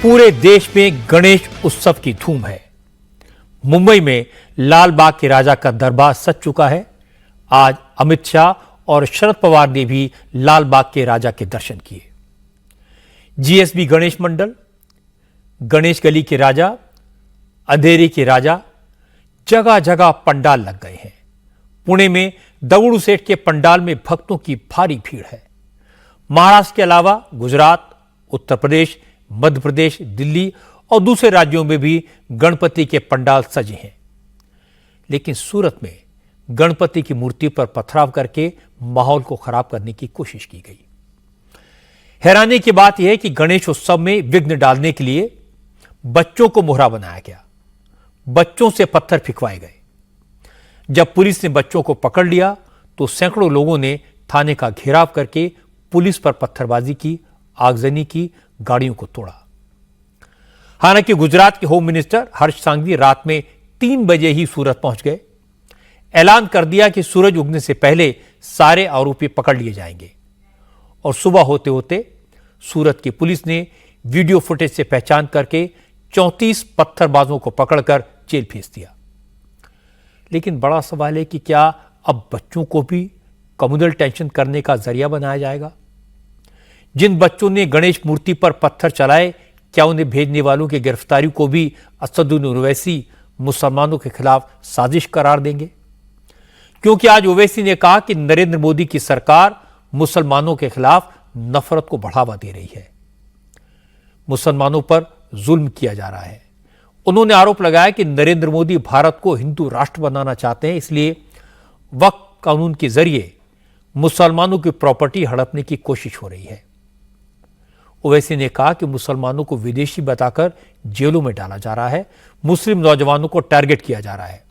पूरे देश में गणेश उत्सव की धूम है। मुंबई में लाल बाग के राजा का दरबार सज चुका है। आज अमित शाह और शरद पवार ने भी लाल बाग के राजा के दर्शन किए। जीएसबी गणेश मंडल, गणेश गली के राजा, अंधेरी के राजा, जगह जगह पंडाल लग गए हैं। पुणे में दगड़ू सेठ के पंडाल में भक्तों की भारी भीड़ है। महाराष्ट्र के अलावा गुजरात, उत्तर प्रदेश, मध्य प्रदेश, दिल्ली और दूसरे राज्यों में भी गणपति के पंडाल सजे हैं। लेकिन सूरत में गणपति की मूर्ति पर पथराव करके माहौल को खराब करने की कोशिश की गई। हैरानी की बात यह है कि गणेश उत्सव में विघ्न डालने के लिए बच्चों को मोहरा बनाया गया। बच्चों से पत्थर फिकवाए गए। जब पुलिस ने बच्चों को पकड़ लिया तो सैकड़ों लोगों ने थाने का घेराव करके पुलिस पर पत्थरबाजी की, आगजनी की, गाड़ियों को तोड़ा। हालांकि गुजरात के होम मिनिस्टर हर्ष सांघवी रात में 3 बजे ही सूरत पहुंच गए। ऐलान कर दिया कि सूरज उगने से पहले सारे आरोपी पकड़ लिए जाएंगे। और सुबह होते होते सूरत की पुलिस ने वीडियो फुटेज से पहचान करके 34 पत्थरबाजों को पकड़कर जेल भेज दिया। लेकिन बड़ा सवाल है कि क्या अब बच्चों को भी कम्युनल टेंशन करने का जरिया बनाया जाएगा? जिन बच्चों ने गणेश मूर्ति पर पत्थर चलाए, क्या उन्हें भेजने वालों की गिरफ्तारी को भी असदुद्दीन ओवैसी मुसलमानों के खिलाफ साजिश करार देंगे? क्योंकि आज ओवैसी ने कहा कि नरेंद्र मोदी की सरकार मुसलमानों के खिलाफ नफरत को बढ़ावा दे रही है। मुसलमानों पर जुल्म किया जा रहा है। उन्होंने आरोप लगाया कि नरेंद्र मोदी भारत को हिंदू राष्ट्र बनाना चाहते हैं, इसलिए वक्फ कानून के जरिए मुसलमानों की प्रॉपर्टी हड़पने की कोशिश हो रही है। ओवैसी ने कहा कि मुसलमानों को विदेशी बताकर जेलों में डाला जा रहा है, मुस्लिम नौजवानों को टारगेट किया जा रहा है।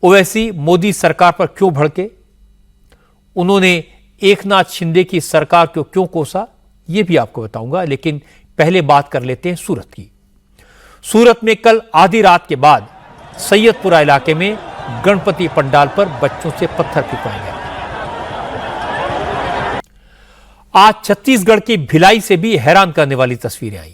ओवैसी मोदी सरकार पर क्यों भड़के? उन्होंने एकनाथ शिंदे की सरकार को क्यों कोसा, यह भी आपको बताऊंगा। लेकिन पहले बात कर लेते हैं सूरत की। सूरत में कल आधी रात के बाद सैयदपुरा इलाके में गणपति पंडाल पर बच्चों से पत्थर फेंकाए गए। आज छत्तीसगढ़ की भिलाई से भी हैरान करने वाली तस्वीरें आई।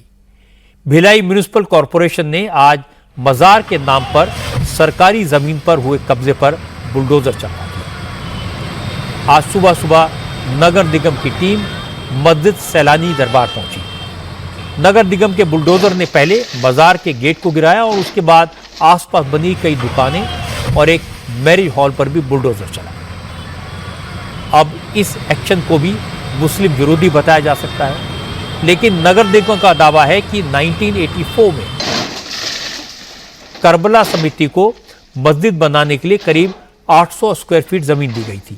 भिलाई म्युनिसिपल कॉर्पोरेशन ने आज मजार के नाम पर सरकारी जमीन पर हुए कब्जे पर बुलडोजर चला दिया। आज सुबह सुबह नगर निगम की टीम मस्जिद सैलानी दरबार पहुंची। नगर निगम के बुलडोजर ने पहले बाजार के गेट को गिराया और उसके बाद आसपास बनी कई दुकानें और एक मैरिज हॉल पर भी बुलडोजर चला। अब इस एक्शन को भी मुस्लिम विरोधी बताया जा सकता है, लेकिन नगर निगम का दावा है कि 1984 में करबला समिति को मस्जिद बनाने के लिए करीब 800 स्क्वायर फीट जमीन दी गई थी।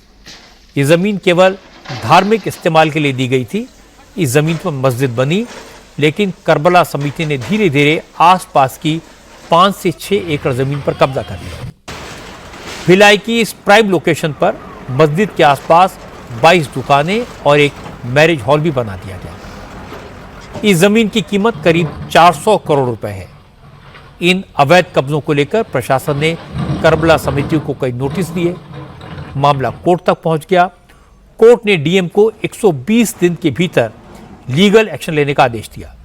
ये जमीन केवल धार्मिक इस्तेमाल के लिए दी गई थी। इस जमीन पर मस्जिद बनी, लेकिन करबला समिति ने धीरे धीरे आसपास की 5 से 6 एकड़ जमीन पर कब्जा कर लिया। भिलाई की इस प्राइम लोकेशन पर मस्जिद के आसपास 22 दुकानें और एक मैरिज हॉल भी बना दिया गया। इस जमीन की कीमत करीब 400 करोड़ रुपए है। इन अवैध कब्जों को लेकर प्रशासन ने करबला समिति को कई नोटिस दिए। मामला कोर्ट तक पहुंच गया। कोर्ट ने डीएम को 120 दिन के भीतर लीगल एक्शन लेने का आदेश दिया।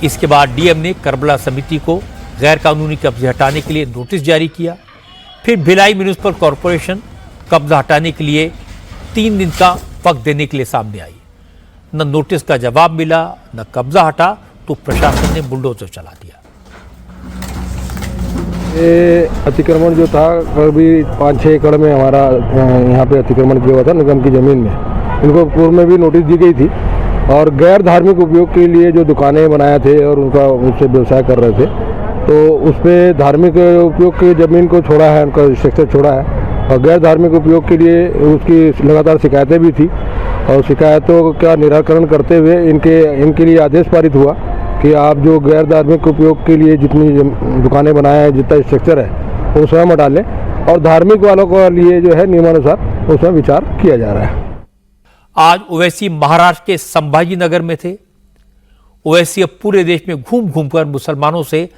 इसके बाद डीएम ने करबला समिति को गैर कानूनी कब्जे हटाने के लिए नोटिस जारी किया। फिर भिलाई म्युनिसिपल कॉर्पोरेशन कब्जा हटाने के लिए 3 दिन का वक्त देने के लिए सामने आई। न नोटिस का जवाब मिला, न कब्जा हटा, तो प्रशासन ने बुलडोजर चला दिया। ये अतिक्रमण जो था करीब 5-6 एकड़ में हमारा यहाँ पे अतिक्रमण किया हुआ था निगम की ज़मीन में। इनको पूर्व में भी नोटिस दी गई थी और गैर धार्मिक उपयोग के लिए जो दुकानें बनाए थे और उनका उससे व्यवसाय कर रहे थे, तो उस पर धार्मिक उपयोग की ज़मीन को छोड़ा है, उनका स्ट्रक्चर छोड़ा है। और गैर धार्मिक उपयोग के लिए उसकी लगातार शिकायतें भी थी और शिकायतों का निराकरण करते हुए इनके लिए आदेश पारित हुआ कि आप जो गैर धार्मिक उपयोग के लिए जितनी दुकानें बनाए हैं, जितना स्ट्रक्चर है, वो स्वयं हटा लें और धार्मिक वालों के लिए जो है नियमानुसार उसमें विचार किया जा रहा है। आज ओवैसी महाराष्ट्र के संभाजी नगर में थे। ओवैसी अब पूरे देश में घूम घूमकर मुसलमानों से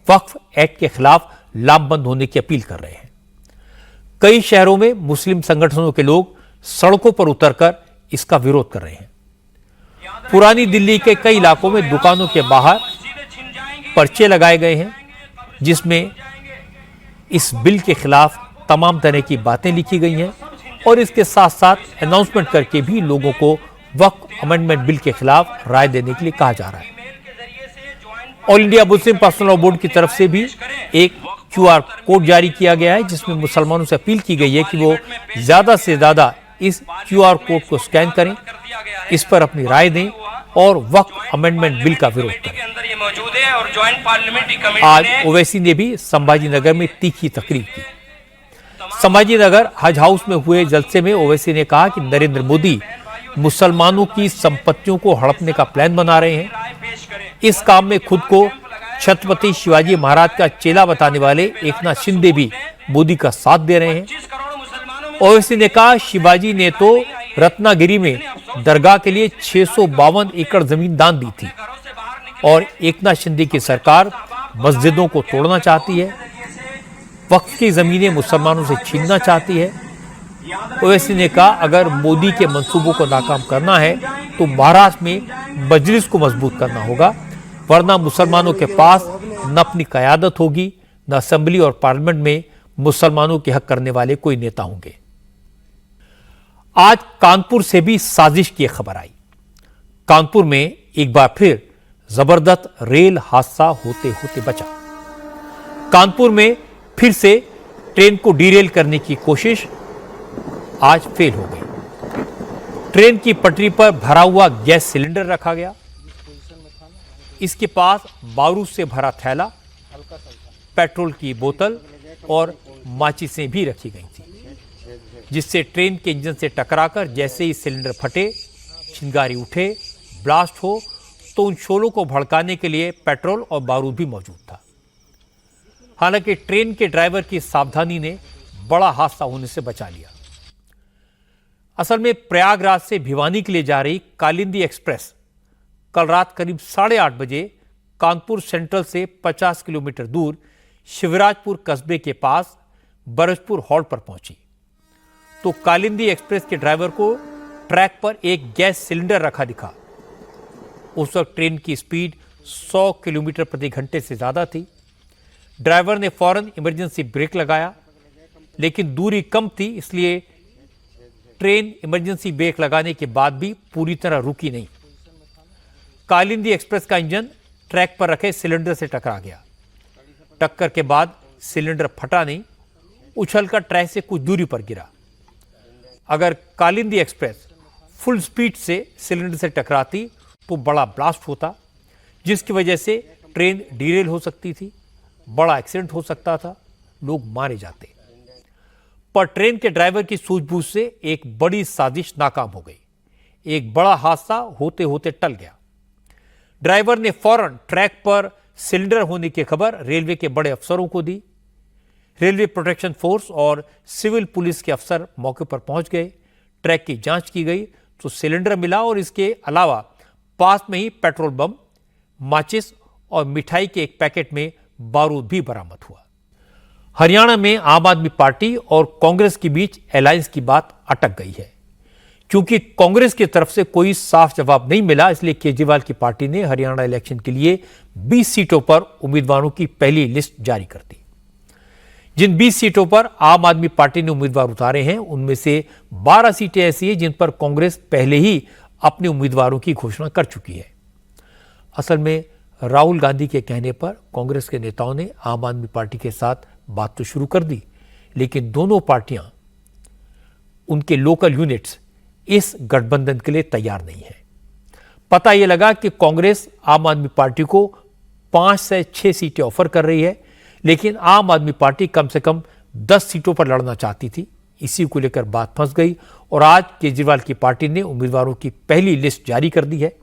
वक्फ एक्ट के खिलाफ लामबंद होने की अपील कर रहे हैं। कई शहरों में मुस्लिम संगठनों के लोग सड़कों पर उतरकर इसका विरोध कर रहे हैं। पुरानी दिल्ली के कई इलाकों में दुकानों के बाहर पर्चे लगाए गए हैं जिसमें इस बिल के खिलाफ तमाम तरह की बातें लिखी गई हैं और इसके साथ साथ अनाउंसमेंट करके भी लोगों को वक्फ अमेंडमेंट बिल के खिलाफ राय देने के लिए कहा जा रहा है। All India Muslim personal law board की तरफ से भी एक QR कोड जारी किया गया है जिसमें मुसलमानों से अपील की गई है कि वो ज्यादा से ज्यादा इस QR कोड को स्कैन करें, इस पर अपनी राय दें और वक्फ अमेंडमेंट बिल का विरोध करें। आज ओवैसी ने भी संभाजी नगर में तीखी तकरीर की। संभाजी नगर हज हाउस में हुए जलसे में ओवैसी ने कहा कि नरेंद्र मोदी मुसलमानों की संपत्तियों को हड़पने का प्लान बना रहे हैं। इस काम में खुद को छत्रपति शिवाजी महाराज का चेला बताने वाले एकनाथ शिंदे भी मोदी का साथ दे रहे हैं। ओवैसी ने कहा शिवाजी ने तो रत्नागिरी में दरगाह के लिए 652 एकड़ जमीन दान दी थी और एकनाथ शिंदे की सरकार मस्जिदों को तोड़ना चाहती है, वक्फ की जमीनें मुसलमानों से छीनना चाहती है। ओवैसी ने कहा अगर मोदी के मंसूबों को नाकाम करना है तो महाराष्ट्र में मजलिस को मजबूत करना होगा, वरना मुसलमानों के पास न अपनी क़यादत होगी न असेंबली और पार्लियामेंट में मुसलमानों के हक करने वाले कोई नेता होंगे। आज कानपुर से भी साजिश की खबर आई। कानपुर में एक बार फिर जबरदस्त रेल हादसा होते होते बचा। कानपुर में फिर से ट्रेन को डीरेल करने की कोशिश आज फेल हो गई। ट्रेन की पटरी पर भरा हुआ गैस सिलेंडर रखा गया, इसके पास बारूद से भरा थैला, पेट्रोल की बोतल और माचिसें भी रखी गई थी, जिससे ट्रेन के इंजन से टकराकर जैसे ही सिलेंडर फटे, चिंगारी उठे, ब्लास्ट हो तो उन शोलों को भड़काने के लिए पेट्रोल और बारूद भी मौजूद था। हालांकि ट्रेन के ड्राइवर की सावधानी ने बड़ा हादसा होने से बचा लिया। असल में प्रयागराज से भिवानी के लिए जा रही कालिंदी एक्सप्रेस कल रात करीब 8:30 बजे कानपुर सेंट्रल से 50 किलोमीटर दूर शिवराजपुर कस्बे के पास बरजपुर हॉल्ट पर पहुंची तो कालिंदी एक्सप्रेस के ड्राइवर को ट्रैक पर एक गैस सिलेंडर रखा दिखा। उस वक्त ट्रेन की स्पीड 100 किलोमीटर प्रति घंटे से ज्यादा थी। ड्राइवर ने फौरन इमरजेंसी ब्रेक लगाया, लेकिन दूरी कम थी इसलिए ट्रेन इमरजेंसी ब्रेक लगाने के बाद भी पूरी तरह रुकी नहीं। कालिंदी एक्सप्रेस का इंजन ट्रैक पर रखे सिलेंडर से टकरा गया। टक्कर के बाद सिलेंडर फटा नहीं, उछलकर ट्रैक से कुछ दूरी पर गिरा। अगर कालिंदी एक्सप्रेस फुल स्पीड से सिलेंडर से टकराती तो बड़ा ब्लास्ट होता, जिसकी वजह से ट्रेन डीरेल हो सकती थी, बड़ा एक्सीडेंट हो सकता था, लोग मारे जाते। पर ट्रेन के ड्राइवर की सूझबूझ से एक बड़ी साजिश नाकाम हो गई। एक बड़ा हादसा होते होते टल गया। ड्राइवर ने फौरन ट्रैक पर सिलेंडर होने की खबर रेलवे के बड़े अफसरों को दी। रेलवे प्रोटेक्शन फोर्स और सिविल पुलिस के अफसर मौके पर पहुंच गए। ट्रैक की जांच की गई तो सिलेंडर मिला और इसके अलावा पास में ही पेट्रोल बम, माचिस और मिठाई के एक पैकेट में बारूद भी बरामद हुआ। हरियाणा में आम आदमी पार्टी और कांग्रेस के बीच अलायंस की बात अटक गई है। क्योंकि कांग्रेस की तरफ से कोई साफ जवाब नहीं मिला, इसलिए केजरीवाल की पार्टी ने हरियाणा इलेक्शन के लिए 20 सीटों पर उम्मीदवारों की पहली लिस्ट जारी कर दी। जिन 20 सीटों पर आम आदमी पार्टी ने उम्मीदवार उतारे हैं उनमें से 12 सीटें ऐसी हैं जिन पर कांग्रेस पहले ही अपने उम्मीदवारों की घोषणा कर चुकी है। असल में राहुल गांधी के कहने पर कांग्रेस के नेताओं ने आम आदमी पार्टी के साथ बात तो शुरू कर दी, लेकिन दोनों पार्टियां, उनके लोकल यूनिट्स इस गठबंधन के लिए तैयार नहीं है। पता यह लगा कि कांग्रेस आम आदमी पार्टी को 5 से 6 सीटें ऑफर कर रही है, लेकिन आम आदमी पार्टी कम से कम 10 सीटों पर लड़ना चाहती थी। इसी को लेकर बात फंस गई और आज केजरीवाल की पार्टी ने उम्मीदवारों की पहली लिस्ट जारी कर दी है।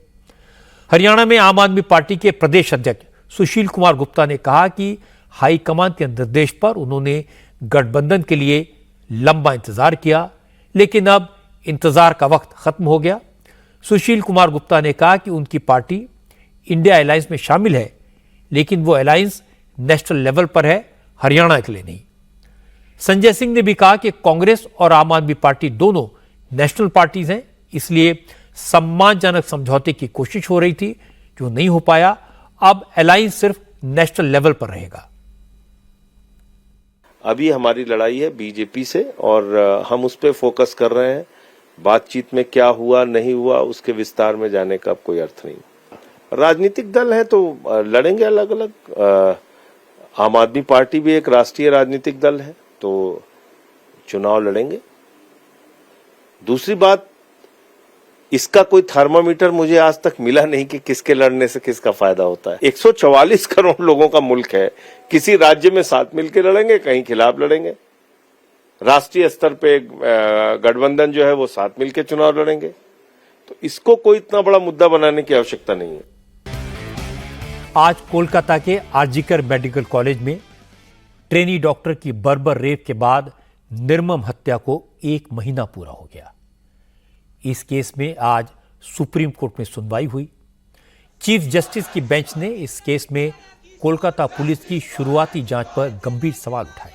हरियाणा में आम आदमी पार्टी के प्रदेश अध्यक्ष सुशील कुमार गुप्ता ने कहा कि हाईकमान के निर्देश पर उन्होंने गठबंधन के लिए लंबा इंतजार किया, लेकिन अब इंतजार का वक्त खत्म हो गया। सुशील कुमार गुप्ता ने कहा कि उनकी पार्टी इंडिया अलायंस में शामिल है, लेकिन वो अलायंस नेशनल लेवल पर है, हरियाणा के लिए नहीं। संजय सिंह ने भी कहा कि कांग्रेस और आम आदमी पार्टी दोनों नेशनल पार्टीज हैं, इसलिए सम्मानजनक समझौते की कोशिश हो रही थी, जो नहीं हो पाया। अब अलायंस सिर्फ नेशनल लेवल पर रहेगा। अभी हमारी लड़ाई है बीजेपी से और हम उस पर फोकस कर रहे हैं। बातचीत में क्या हुआ नहीं हुआ उसके विस्तार में जाने का अब कोई अर्थ नहीं। राजनीतिक दल है तो लड़ेंगे अलग अलग। आम आदमी पार्टी भी एक राष्ट्रीय राजनीतिक दल है तो चुनाव लड़ेंगे। दूसरी बात, इसका कोई थर्मामीटर मुझे आज तक मिला नहीं कि किसके लड़ने से किसका फायदा होता है। 144 करोड़ लोगों का मुल्क है, किसी राज्य में साथ मिलकर लड़ेंगे, कहीं खिलाफ लड़ेंगे। राष्ट्रीय स्तर पे गठबंधन जो है वो साथ मिलकर चुनाव लड़ेंगे। तो इसको कोई इतना बड़ा मुद्दा बनाने की आवश्यकता नहीं है। आज कोलकाता के आरजीकर मेडिकल कॉलेज में ट्रेनी डॉक्टर की बर्बर रेप के बाद निर्मम हत्या को 1 महीना पूरा हो गया। इस केस में आज सुप्रीम कोर्ट में सुनवाई हुई। चीफ जस्टिस की बेंच ने इस केस में कोलकाता पुलिस की शुरुआती जांच पर गंभीर सवाल उठाए।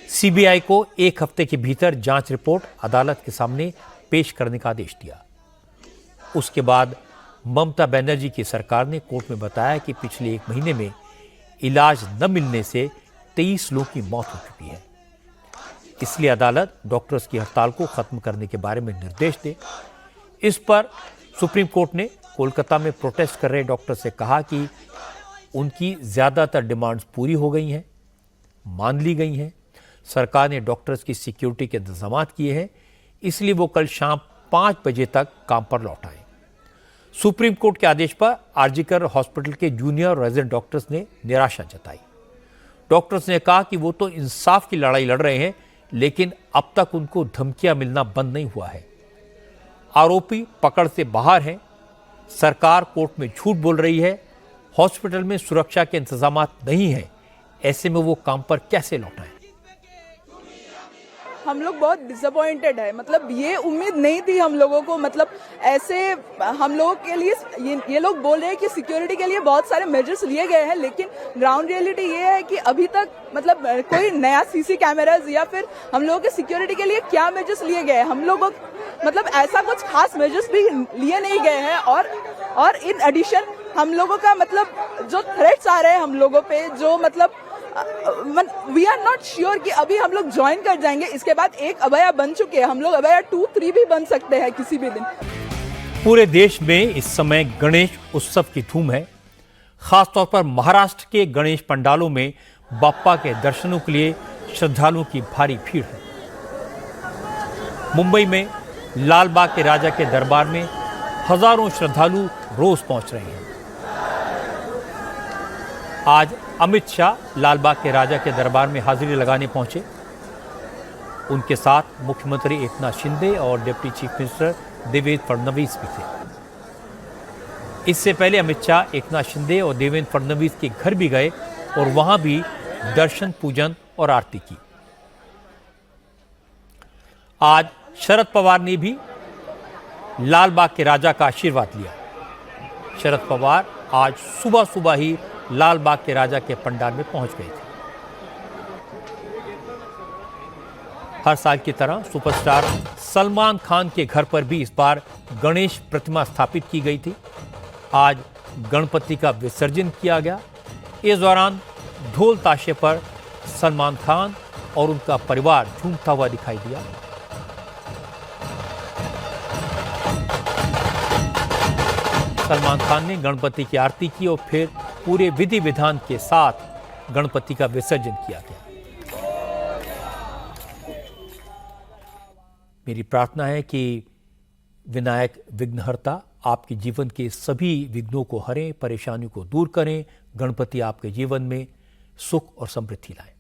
सीबीआई को 1 हफ्ते के भीतर जांच रिपोर्ट अदालत के सामने पेश करने का आदेश दिया। उसके बाद ममता बनर्जी की सरकार ने कोर्ट में बताया कि पिछले 1 महीने में इलाज न मिलने से 23 लोगों की मौत हो चुकी है। इसलिए अदालत डॉक्टर्स की हड़ताल को खत्म करने के बारे में निर्देश दे। इस पर सुप्रीम कोर्ट ने कोलकाता में प्रोटेस्ट कर रहे डॉक्टर से कहा कि उनकी ज्यादातर डिमांड्स पूरी हो गई हैं, मान ली गई हैं। सरकार ने डॉक्टर्स की सिक्योरिटी के इंतजाम किए हैं, इसलिए वो कल शाम 5 बजे तक काम पर लौट आए। सुप्रीम कोर्ट के आदेश पर आरजीकर हॉस्पिटल के जूनियर और रेजिडेंट डॉक्टर्स ने निराशा जताई। डॉक्टर्स ने कहा कि वो तो इंसाफ की लड़ाई लड़ रहे हैं, लेकिन अब तक उनको धमकियां मिलना बंद नहीं हुआ है। आरोपी पकड़ से बाहर हैं, सरकार कोर्ट में झूठ बोल रही है, हॉस्पिटल में सुरक्षा के इंतजाम नहीं हैं, ऐसे में वो काम पर कैसे लौटाएं? हम लोग बहुत डिसअपॉइंटेड है। मतलब ये उम्मीद नहीं थी हम लोगों को। मतलब ऐसे हम लोगों के लिए ये लोग बोल रहे हैं कि सिक्योरिटी के लिए बहुत सारे मेजर्स लिए गए हैं, लेकिन ग्राउंड रियलिटी ये है कि अभी तक मतलब कोई नया सीसी कैमराज या फिर हम लोगों के सिक्योरिटी के लिए क्या मेजर्स लिए गए हैं, हम लोगों मतलब ऐसा कुछ खास मेजर्स भी लिए नहीं गए हैं। और इन एडिशन हम लोगों का मतलब जो थ्रेट्स आ रहे हैं हम लोगों पे, जो मतलब वी आर नॉट श्योर कि अभी हम लोग ज्वाइन कर जाएंगे। इसके बाद एक अभया बन चुके हैं, हम लोग अभया 2-3 भी बन सकते हैं किसी भी दिन। पूरे देश में इस समय गणेश उत्सव की धूम है। खासतौर पर महाराष्ट्र के गणेश पंडालों में बाप्पा के दर्शनों के लिए श्रद्धालुओं की भारी भीड़ है। मुंबई में लाल बाग के राजा के दरबार में हजारों श्रद्धालु रोज पहुंच रहे हैं। आज अमित शाह लाल बाग के राजा के दरबार में हाजिरी लगाने पहुंचे। उनके साथ मुख्यमंत्री एकनाथ शिंदे और deputy chief minister Devendra Fadnavis भी थे। इससे पहले अमित शाह एकनाथ शिंदे और देवेंद्र फडणवीस के घर भी गए और वहां भी दर्शन, पूजन और आरती की। आज शरद पवार ने भी लाल बाग के राजा का आशीर्वाद लिया। शरद पवार आज सुबह सुबह ही लाल बाग के राजा के पंडाल में पहुंच गए थे। हर साल की तरह सुपरस्टार सलमान खान के घर पर भी इस बार गणेश प्रतिमा स्थापित की गई थी। आज गणपति का विसर्जन किया गया। इस दौरान ढोल ताशे पर सलमान खान और उनका परिवार झूमता हुआ दिखाई दिया। सलमान खान ने गणपति की आरती की और फिर पूरे विधि विधान के साथ गणपति का विसर्जन किया गया। मेरी प्रार्थना है कि विनायक विघ्नहर्ता आपके जीवन के सभी विघ्नों को हरें, परेशानियों को दूर करें। गणपति आपके जीवन में सुख और समृद्धि लाएं।